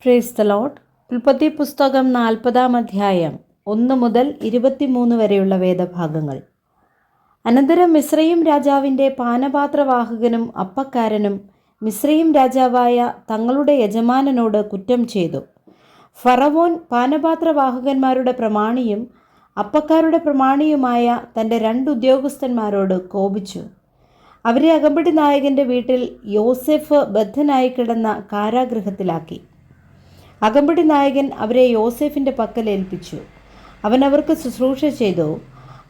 Praise the Lord. ഉൽപ്പത്തി പുസ്തകം 40-ാം അധ്യായം 1 മുതൽ 23 വരെയുള്ള വേദഭാഗങ്ങൾ. അനന്തരം മിസ്രയീം രാജാവിൻ്റെ പാനപാത്രവാഹകനും അപ്പക്കാരനും മിസ്രയീം രാജാവായ തങ്ങളുടെ യജമാനനോട് കുറ്റം ചെയ്തു. ഫറവോൻ പാനപാത്രവാഹകന്മാരുടെ പ്രമാണിയും അപ്പക്കാരുടെ പ്രമാണിയുമായ തൻ്റെ 2 ഉദ്യോഗസ്ഥന്മാരോട് കോപിച്ചു. അവരെ അകമ്പടി നായകൻ്റെ വീട്ടിൽ യോസേഫ് ബദ്ധനായി കിടന്ന കാരാഗൃഹത്തിലാക്കി. അകമ്പടി നായകൻ അവരെ യോസേഫിൻ്റെ പക്കൽ ഏൽപ്പിച്ചു. അവൻ അവർക്ക് ശുശ്രൂഷ ചെയ്തു.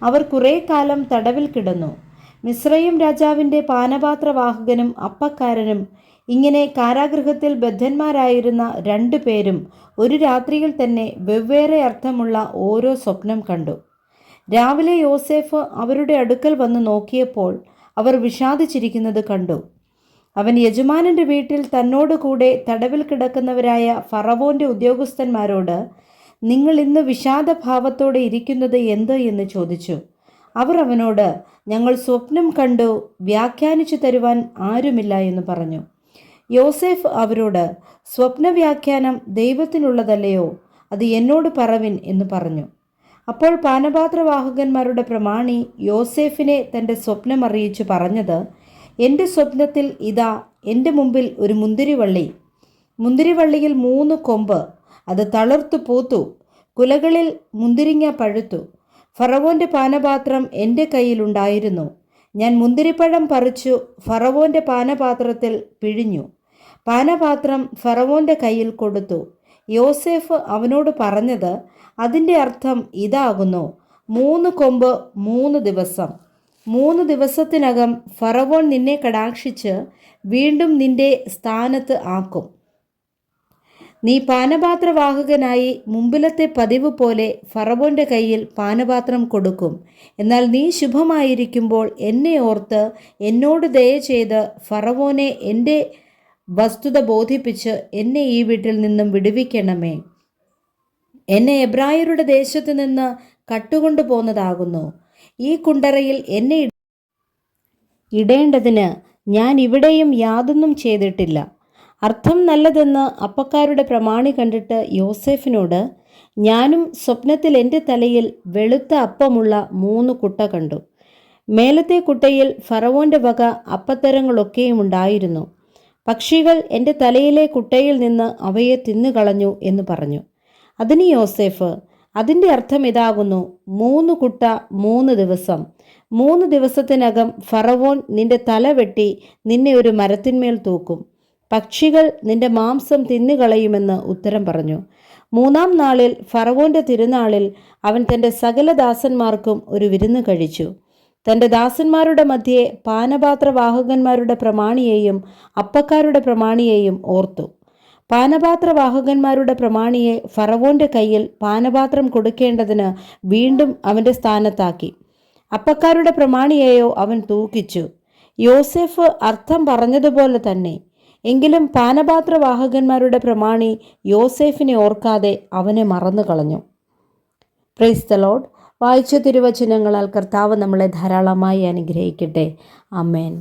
അവർ കുറേ കാലം തടവിൽ കിടന്നു. മിസ്രയീം രാജാവിൻ്റെ പാനപാത്രവാഹകനും അപ്പക്കാരനും ഇങ്ങനെ കാരാഗൃഹത്തിൽ ബദ്ധന്മാരായിരുന്ന 2 പേരും ഒരു രാത്രിയിൽ തന്നെ വെവ്വേറെ അർത്ഥമുള്ള ഓരോ സ്വപ്നം കണ്ടു. രാവിലെ യോസേഫ് അവരുടെ അടുക്കൽ വന്ന് നോക്കിയപ്പോൾ അവർ വിഷാദിച്ചിരിക്കുന്നത് കണ്ടു. അവൻ യജമാനൻ്റെ വീട്ടിൽ തന്നോടുകൂടെ തടവിൽ കിടക്കുന്നവരായ ഫറവോൻ്റെ ഉദ്യോഗസ്ഥന്മാരോട്, നിങ്ങൾ ഇന്ന് വിഷാദഭാവത്തോടെ ഇരിക്കുന്നത് എന്ത് എന്ന് ചോദിച്ചു. അവർ അവനോട്, ഞങ്ങൾ സ്വപ്നം കണ്ടു, വ്യാഖ്യാനിച്ചു തരുവാൻ ആരുമില്ല എന്ന് പറഞ്ഞു. യോസേഫ് അവരോട്, സ്വപ്നവ്യാഖ്യാനം ദൈവത്തിനുള്ളതല്ലയോ? അത് എന്നോട് പറവിൻ എന്ന് പറഞ്ഞു. അപ്പോൾ പാനപാത്രവാഹകന്മാരുടെ പ്രമാണി യോസേഫിനെ തൻ്റെ സ്വപ്നം അറിയിച്ചു പറഞ്ഞത്, എൻ്റെ സ്വപ്നത്തിൽ ഇതാ എൻ്റെ മുമ്പിൽ ഒരു മുന്തിരിവള്ളിയിൽ 3 കൊമ്പ്, അത് തളിർത്തു പൂത്തു, കുലകളിൽ മുന്തിരിങ്ങ പഴുത്തു. ഫറവോൻ്റെ പാനപാത്രം എൻ്റെ കയ്യിലുണ്ടായിരുന്നു. ഞാൻ മുന്തിരിപ്പഴം പറിച്ചു ഫറവോൻ്റെ പാനപാത്രത്തിൽ പിഴിഞ്ഞു. പാനപാത്രം ഫറവോൻ്റെ കയ്യിൽ കൊടുത്തു. യോസേഫ് അവനോട് പറഞ്ഞത്, അതിൻ്റെ അർത്ഥം ഇതാകുന്നു, 3 കൊമ്പ് 3 ദിവസം. 3 ദിവസത്തിനകം ഫറവോൻ നിന്നെ കടാക്ഷിച്ച് വീണ്ടും നിന്റെ സ്ഥാനത്ത് ആക്കും. നീ പാനപാത്രവാഹകനായി മുമ്പിലത്തെ പതിവ് പോലെ ഫറവോൻ്റെ കയ്യിൽ പാനപാത്രം കൊടുക്കും. എന്നാൽ നീ ശുഭമായിരിക്കുമ്പോൾ എന്നെ ഓർത്ത് എന്നോട് ദയ ചെയ്ത് ഫറവോനെ എൻ്റെ വസ്തുത ബോധിപ്പിച്ച് എന്നെ ഈ വീട്ടിൽ നിന്നും വിടുവിക്കണമേ. എന്നെ എബ്രായരുടെ ദേശത്തു നിന്ന് കട്ടുകൊണ്ടു പോന്നതാകുന്നു. ഈ കുണ്ടറയിൽ എന്നെ ഇടേണ്ടതിന് ഞാൻ ഇവിടെയും യാതൊന്നും ചെയ്തിട്ടില്ല. അർത്ഥം നല്ലതെന്ന് അപ്പക്കാരുടെ പ്രമാണി കണ്ടിട്ട് യോസേഫിനോട്, ഞാനും സ്വപ്നത്തിൽ എൻ്റെ തലയിൽ വെളുത്ത അപ്പമുള്ള 3 കുട്ട കണ്ടു. മേലത്തെ കുട്ടയിൽ ഫറവോൻ്റെ വക അപ്പത്തരങ്ങളൊക്കെയും ഉണ്ടായിരുന്നു. പക്ഷികൾ എൻ്റെ തലയിലെ കുട്ടയിൽ നിന്ന് അവയെ തിന്നുകളഞ്ഞു എന്ന് പറഞ്ഞു. അതിന് യോസേഫ്, അതിൻ്റെ അർത്ഥം ഇതാകുന്നു, 3 കുട്ട 3 ദിവസം. 3 ദിവസത്തിനകം ഫറവോൻ നിന്റെ തല വെട്ടി നിന്നെ ഒരു മരത്തിന്മേൽ തൂക്കും. പക്ഷികൾ നിന്റെ മാംസം തിന്നുകളയുമെന്ന് ഉത്തരം പറഞ്ഞു. 3-ാം നാളിൽ ഫറവോൻ്റെ തിരുനാളിൽ അവൻ തൻ്റെ സകല ദാസന്മാർക്കും ഒരു വിരുന്ന് കഴിച്ചു. തൻ്റെ ദാസന്മാരുടെ മധ്യേ പാനപാത്രവാഹകന്മാരുടെ പ്രമാണിയെയും അപ്പക്കാരുടെ പ്രമാണിയെയും ഓർത്തു. പാനപാത്രവാഹകന്മാരുടെ പ്രമാണിയെ ഫറവോൻ്റെ കയ്യിൽ പാനപാത്രം കൊടുക്കേണ്ടതിന് വീണ്ടും അവൻ്റെ സ്ഥാനത്താക്കി. അപ്പക്കാരുടെ പ്രമാണിയെയോ അവൻ തൂക്കിച്ചു. യോസേഫ് അർത്ഥം പറഞ്ഞതുപോലെ തന്നെ. എങ്കിലും പാനപാത്രവാഹകന്മാരുടെ പ്രമാണി യോസേഫിനെ ഓർക്കാതെ അവനെ മറന്നു കളഞ്ഞു. Praise the Lord. വായിച്ച തിരുവചനങ്ങളാൽ കർത്താവ് നമ്മളെ ധാരാളമായി അനുഗ്രഹിക്കട്ടെ. ആമേൻ.